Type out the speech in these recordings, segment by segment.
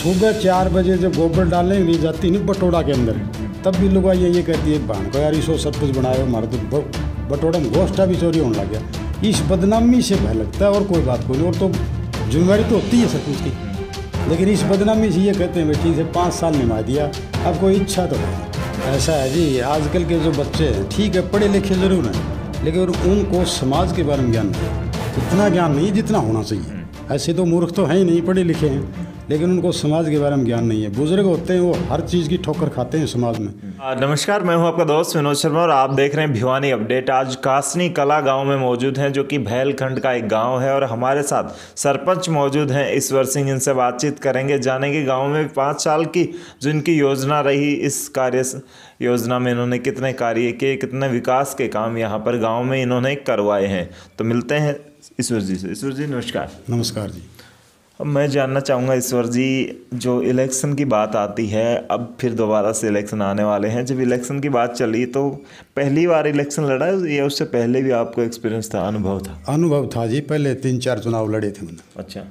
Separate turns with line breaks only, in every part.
सुबह 4 बजे जब गोबर डालने नहीं जाती नहीं बटोड़ा के अंदर, तब भी लोग ये कहती है भान को यार इसो सरपंच बनाए हमारे तो बटोड़ा में गोश्ता भी चोरी होने लग गया। इस बदनामी से भय लगता है और कोई बात कोई नहीं, और तो जिम्मेवारी तो होती है सरपंच की, लेकिन इस बदनामी से ये कहते हैं भाई ठीक है 5 साल निभा दिया, अब कोई इच्छा तो है। ऐसा है जी, आजकल के जो बच्चे हैं ठीक है पढ़े लिखे जरूर हैं, लेकिन उनको समाज के बारे में ज्ञान नहीं, इतना ज्ञान नहीं जितना होना चाहिए। ऐसे तो मूर्ख तो हैं ही नहीं, पढ़े लिखे हैं, लेकिन उनको समाज के बारे में ज्ञान नहीं है। बुजुर्ग होते हैं वो हर चीज़ की ठोकर खाते हैं समाज में।
नमस्कार, मैं हूं आपका दोस्त विनोद शर्मा और आप देख रहे हैं भिवानी अपडेट। आज कासनी कला गांव में मौजूद हैं, जो कि भैलखंड का एक गांव है, और हमारे साथ सरपंच मौजूद हैं ईश्वर सिंह। इनसे बातचीत करेंगे, जानेंगे गांव में 5 साल की जो इनकी योजना रही, इस कार्य योजना में इन्होंने कितने कार्य किए, कितने विकास के काम यहाँ पर गाँव में इन्होंने करवाए हैं। तो मिलते हैं ईश्वर जी से। ईश्वर जी नमस्कार।
नमस्कार जी।
अब मैं जानना चाहूँगा ईश्वर जी, जो इलेक्शन की बात आती है, अब फिर दोबारा से इलेक्शन आने वाले हैं, जब इलेक्शन की बात चली तो पहली बार इलेक्शन लड़ा या उससे पहले भी आपको एक्सपीरियंस था, अनुभव था?
अनुभव था जी, पहले 3-4 चुनाव लड़े थे मैंने।
अच्छा,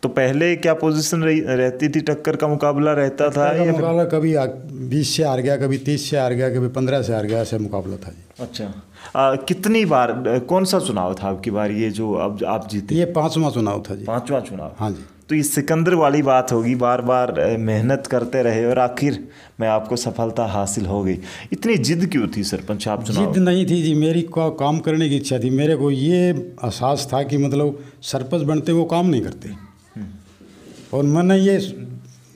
तो पहले क्या पोजीशन रहती थी, टक्कर का मुकाबला रहता था या
मुकाबला कभी 20 से हार गया, कभी 30 से हार गया, कभी 15 से हार गया, ऐसा मुकाबला था जी।
अच्छा, कितनी बार, कौन सा चुनाव था आपकी बार ये जो अब आप जीते?
ये 5वां चुनाव था जी।
5वां चुनाव?
हाँ जी।
तो ये सिकंदर वाली बात होगी, बार बार मेहनत करते रहे और आखिर में आपको सफलता हासिल हो गई। इतनी जिद क्यों थी सरपंच आप चुनाव?
जिद नहीं थी जी, मेरी काम करने की इच्छा थी। मेरे को ये एहसास था कि मतलब सरपंच बनते वो काम नहीं करते, और मैंने ये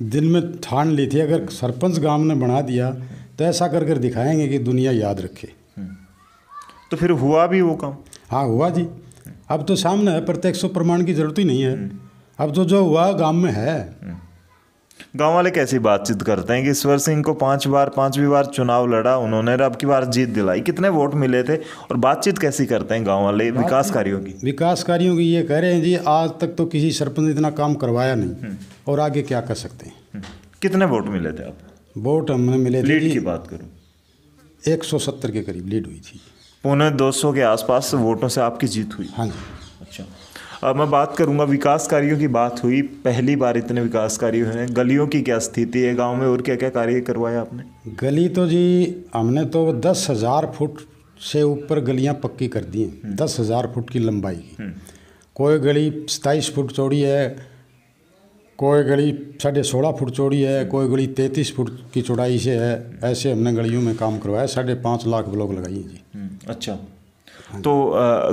दिल में ठान ली थी अगर सरपंच गांव ने बना दिया तो ऐसा कर कर दिखाएंगे कि दुनिया याद रखे।
तो फिर हुआ भी वो काम?
हाँ हुआ जी। अब तो सामने है, प्रत्यक्ष प्रमाण की जरूरत ही नहीं है। अब तो जो हुआ गांव में है।
गांव वाले कैसी बातचीत करते हैं कि ईश्वर सिंह को 5वीं बार चुनाव लड़ा उन्होंने, अब की बार जीत दिलाई, कितने वोट मिले थे, और बातचीत कैसी करते हैं गांव वाले विकास कार्यों की?
विकास कार्यों की ये कह रहे हैं जी आज तक तो किसी सरपंच ने इतना काम करवाया नहीं, और आगे क्या कर सकते हैं।
कितने वोट मिले थे आप?
वोट हमने मिले थे,
लीड की बात करूँ
170 के करीब लीड हुई थी।
250 के आसपास वोटों से आपकी जीत हुई?
हाँ जी।
अच्छा, अब मैं बात करूंगा विकास कार्यों की। बात हुई पहली बार इतने विकास कार्य हुए हैं, गलियों की क्या स्थिति है गांव में, और क्या क्या कार्य करवाया आपने?
गली तो जी हमने तो 10,000 फुट से ऊपर गलियां पक्की कर दी हैं, 10,000 फुट की लंबाई की। कोई गली 27 फुट चौड़ी है, कोई गली 16.5 फुट चौड़ी है, कोई गली 33 फुट की चौड़ाई से है। ऐसे हमने गलियों में काम करवाया, 5.5 लाख ब्लॉक लगाई हैं जी।
अच्छा, तो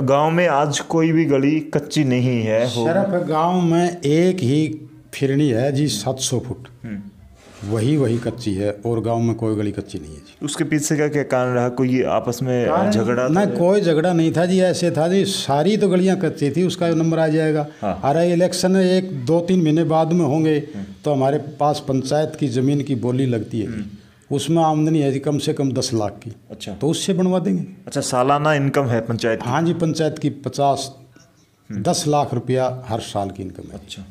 गांव में आज कोई भी गली कच्ची नहीं है?
सिर्फ गांव में एक ही फिरनी है जी 700 फुट, वही कच्ची है, और गांव में कोई गली कच्ची नहीं है जी।
उसके पीछे का क्या कारण रहा? कोई आपस में झगड़ा?
ना कोई झगड़ा नहीं था जी, ऐसे था जी सारी तो गलियां कच्ची थी, उसका नंबर आ जाएगा। अरे इलेक्शन 1-2-3 महीने बाद में होंगे तो हमारे पास पंचायत की ज़मीन की बोली लगती है, उसमें आमदनी है जी कम से कम 10 लाख की।
अच्छा,
तो उससे बनवा देंगे।
अच्छा, सालाना इनकम है पंचायत की?
हाँ जी, पंचायत की 10 लाख रुपया हर साल की इनकम है।
अच्छा,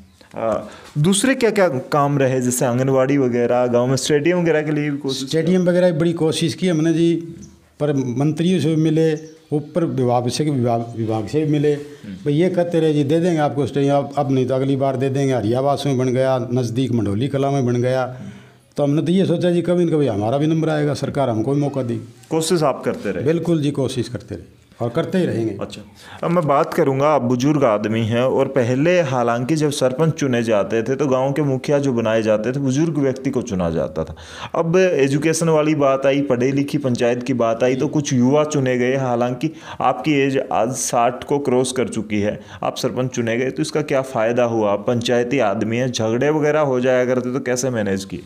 दूसरे क्या क्या काम रहे, जैसे आंगनवाड़ी वगैरह, गांव में स्टेडियम वगैरह के लिए भी कोशिश?
स्टेडियम वगैरह की बड़ी कोशिश की हमने जी, पर मंत्रियों से भी मिले, ऊपर विभाग से भी मिले। भाई ये कहते रहे जी दे देंगे आपको स्टेडियम, अब नहीं तो अगली बार दे देंगे। हरियावास में बन गया, नज़दीक मंडोली कला में बन गया। तो हमने तो ये सोचा जी कभी न कभी हमारा भी नंबर आएगा, सरकार हमको भी मौका दी।
कोशिश आप करते रहे?
बिल्कुल जी, कोशिश करते रहे और करते ही रहेंगे।
अच्छा, अब मैं बात करूंगा, आप बुजुर्ग आदमी हैं, और पहले हालांकि जब सरपंच चुने जाते थे तो गांव के मुखिया जो बनाए जाते थे बुजुर्ग व्यक्ति को चुना जाता था। अब एजुकेशन वाली बात आई, पढ़ी लिखी पंचायत की बात आई, तो कुछ युवा चुने गए। हालांकि आपकी एज आज 60 को क्रॉस कर चुकी है, आप सरपंच चुने गए, तो इसका क्या फ़ायदा हुआ? पंचायती आदमी है, झगड़े वगैरह हो जाया करते तो कैसे मैनेज किए?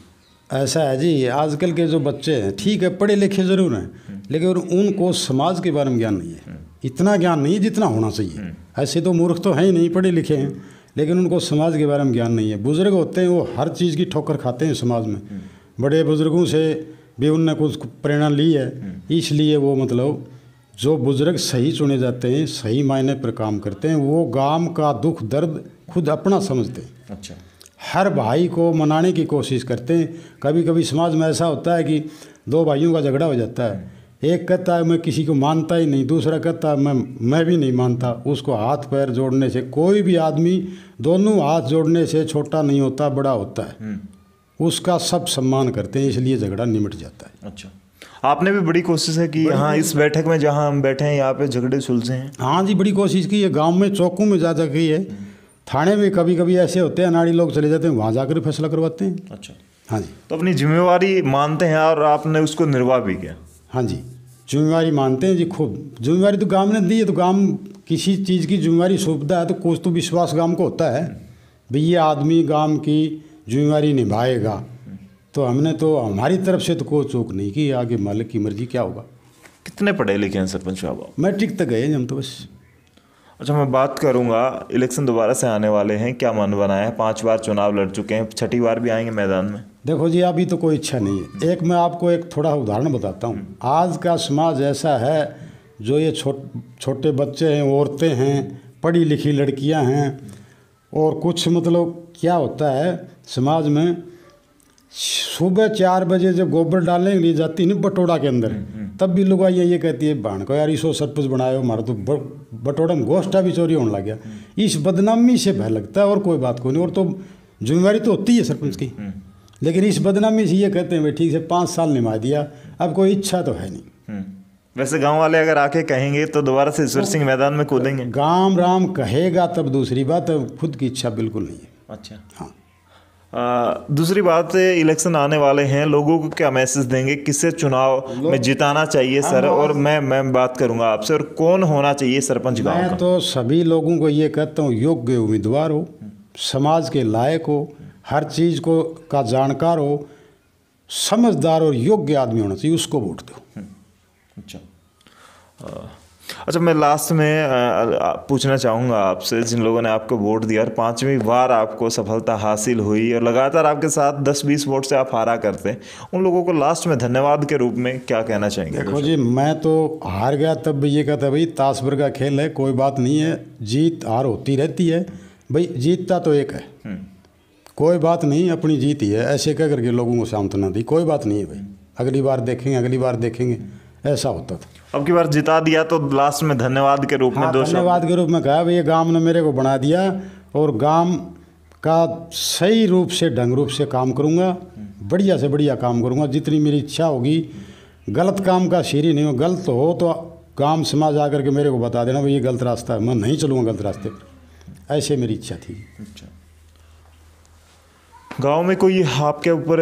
ऐसा है जी, आजकल के जो बच्चे हैं ठीक है पढ़े लिखे ज़रूर हैं, लेकिन उनको समाज के बारे में ज्ञान नहीं है, इतना ज्ञान नहीं है जितना होना चाहिए। ऐसे तो मूर्ख तो हैं ही नहीं, पढ़े लिखे हैं, लेकिन उनको समाज के बारे में ज्ञान नहीं है। बुजुर्ग होते हैं वो हर चीज़ की ठोकर खाते हैं समाज में। बड़े बुजुर्गों से भी उनने कुछ प्रेरणा ली है, इसलिए वो मतलब जो बुजुर्ग सही चुने जाते हैं, सही मायने पर काम करते हैं, वो गांव का दुख दर्द खुद अपना समझते हैं।
अच्छा,
हर भाई को मनाने की कोशिश करते हैं। कभी कभी समाज में ऐसा होता है कि 2 भाइयों का झगड़ा हो जाता है, एक कहता है मैं किसी को मानता ही नहीं, दूसरा कहता है मैं भी नहीं मानता। उसको हाथ पैर जोड़ने से, कोई भी आदमी दोनों हाथ जोड़ने से छोटा नहीं होता, बड़ा होता है। उसका सब सम्मान करते हैं, इसलिए झगड़ा निमट जाता है।
अच्छा, आपने भी बड़ी कोशिश है कि यहाँ इस बैठक में जहाँ हम बैठे हैं यहाँ पे झगड़े सुलझे हैं?
हाँ जी, बड़ी कोशिश की है। गांव में चौकों में जा की है, थाने में कभी कभी ऐसे होते हैं अनाड़ी लोग चले जाते हैं, वहाँ जाकर फैसला करवाते हैं।
अच्छा,
हाँ जी।
तो अपनी जिम्मेवारी मानते हैं और आपने उसको निर्वाह भी किया?
हाँ जी, जिम्मेवारी मानते हैं जी। खूब जिम्मेवारी तो गांव ने दी है, तो गांव किसी चीज़ की जिम्मेवारी सौंपता है तो कुछ तो विश्वास गांव को होता है भाई ये आदमी गांव की जिम्मेवारी निभाएगा। तो हमने तो हमारी तरफ से तो कोई चूक नहीं की, आगे मालिक की मर्जी क्या होगा।
कितने पढ़े लिखे हैं सरपंच साहब आप?
मैट्रिक तक गए हम तो बस।
अच्छा, मैं बात करूंगा, इलेक्शन दोबारा से आने वाले हैं, क्या मन बनाया है? 5 बार चुनाव लड़ चुके हैं, 6ठी बार भी आएंगे मैदान में?
देखो जी, अभी तो कोई इच्छा नहीं है। एक मैं आपको एक थोड़ा उदाहरण बताता हूँ। आज का समाज ऐसा है, जो ये छोटे बच्चे हैं, औरतें हैं, पढ़ी लिखी लड़कियाँ हैं, और कुछ मतलब क्या होता है समाज में, सुबह 4 बजे जब गोबर डालने के लिए जाती नहीं बटोड़ा के अंदर, तब भी लोग ये कहती है भाण को यार इसो सरपंच बनाए हो, हमारा तो बटोड़ा में गोश्ता भी चोरी होने लग गया। इस बदनामी से भय लगता है और कोई बात कोई नहीं। और तो जिम्मेवारी तो होती है सरपंच की, लेकिन इस बदनामी से ये कहते हैं भाई ठीक से 5 साल निभा दिया, अब कोई इच्छा तो है नहीं।
वैसे गांव वाले अगर आके कहेंगे तो दोबारा से ईश्वर सिंह मैदान में कूदेंगे?
गाम राम कहेगा तब दूसरी बात, खुद की इच्छा बिल्कुल नहीं है।
अच्छा,
हाँ।
दूसरी बात, इलेक्शन आने वाले हैं, लोगों को क्या मैसेज देंगे, किसे चुनाव में जिताना चाहिए सर? और मैं बात करूंगा आपसे, और कौन होना चाहिए सरपंच गांव का?
मैं तो सभी लोगों को ये कहता हूँ, योग्य उम्मीदवार हो, समाज के लायक हो, हर चीज़ को का जानकार हो, समझदार और योग्य आदमी होना चाहिए, उसको वोट दो।
अच्छा, मैं लास्ट में पूछना चाहूँगा आपसे, जिन लोगों ने आपको वोट दिया और 5वीं बार आपको सफलता हासिल हुई और लगातार आपके साथ 10-20 वोट से आप हारा करते हैं, उन लोगों को लास्ट में धन्यवाद के रूप में क्या कहना चाहेंगे?
देखो जी, मैं तो हार गया तब भी ये कहता भाई ताश भर का खेल है, कोई बात नहीं है, जीत हार होती रहती है भाई, जीतता तो एक है, कोई बात नहीं, अपनी जीत ही है, ऐसे कह करके लोगों को सांत्वना दी, कोई बात नहीं है भाई, अगली बार देखेंगे, अगली बार देखेंगे, ऐसा होता था।
अब की बार जिता दिया तो लास्ट में धन्यवाद के रूप में
धन्यवाद के रूप में कहा भाई ये गांव ने मेरे को बना दिया और गांव का सही रूप से ढंग रूप से काम करूंगा, बढ़िया से बढ़िया काम करूंगा, जितनी मेरी इच्छा होगी। गलत काम का सीरी नहीं हो, गलत हो तो गांव समाज आकर के मेरे को बता देना भाई ये गलत रास्ता है, मैं नहीं चलूँगा गलत रास्ते पर, ऐसे मेरी इच्छा थी।
अच्छा, गांव में कोई आपके ऊपर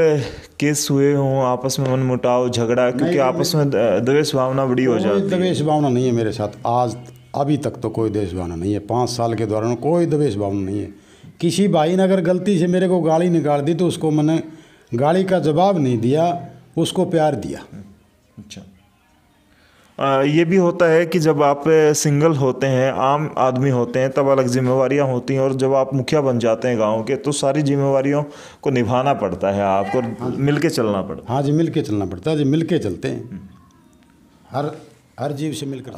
केस हुए हों, आपस में मनमुटाव झगड़ा, क्योंकि आपस में द्वेष भावना बड़ी हो जाती है?
द्वेष भावना नहीं है मेरे साथ, आज अभी तक तो कोई द्वेष भावना नहीं है, 5 साल के दौरान कोई द्वेष भावना नहीं है। किसी भाई ने अगर गलती से मेरे को गाली निकाल दी तो उसको मैंने गाली का जवाब नहीं दिया, उसको प्यार दिया।
अच्छा, ये भी होता है कि जब आप सिंगल होते हैं, आम आदमी होते हैं, तब अलग जिम्मेवारियां होती हैं, और जब आप मुखिया बन जाते हैं गांव के तो सारी जिम्मेवारियों को निभाना पड़ता है, आपको मिलके चलना पड़ता है।
हाँ जी, मिलके चलना पड़ता है जी, मिलके चलते हैं, हर जीव से मिलकर।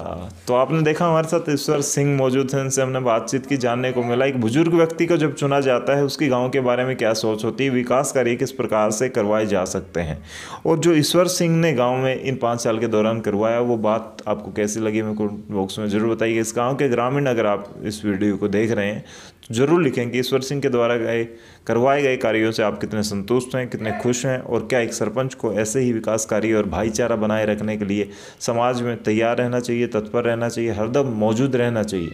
तो आपने देखा हमारे साथ ईश्वर सिंह मौजूद हैं, इनसे हमने बातचीत की, जानने को मिला एक बुजुर्ग व्यक्ति को जब चुना जाता है उसकी गांव के बारे में क्या सोच होती है, विकास कार्य किस प्रकार से करवाए जा सकते हैं, और जो ईश्वर सिंह ने गांव में इन 5 साल के दौरान करवाया वो बात आपको कैसी लगी मेरे को बॉक्स में ज़रूर बताइए। इस गाँव के ग्रामीण अगर आप इस वीडियो को देख रहे हैं तो ज़रूर लिखें कि ईश्वर सिंह के द्वारा करवाए गए कार्यों से आप कितने संतुष्ट हैं, कितने खुश हैं, और क्या एक सरपंच को ऐसे ही विकास कार्य और भाईचारा बनाए रखने के लिए समाज में तैयार रहना चाहिए, तत्पर रहना चाहिए, हरदम मौजूद रहना चाहिए।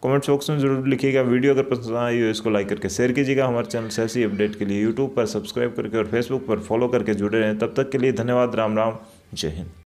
कमेंट बॉक्स में ज़रूर लिखिएगा। वीडियो अगर पसंद आई हो इसको लाइक करके शेयर कीजिएगा। हमारे चैनल से ऐसी अपडेट के लिए यूट्यूब पर सब्सक्राइब करके और फेसबुक पर फॉलो करके जुड़े रहें। तब तक के लिए धन्यवाद। राम राम, जय हिंद।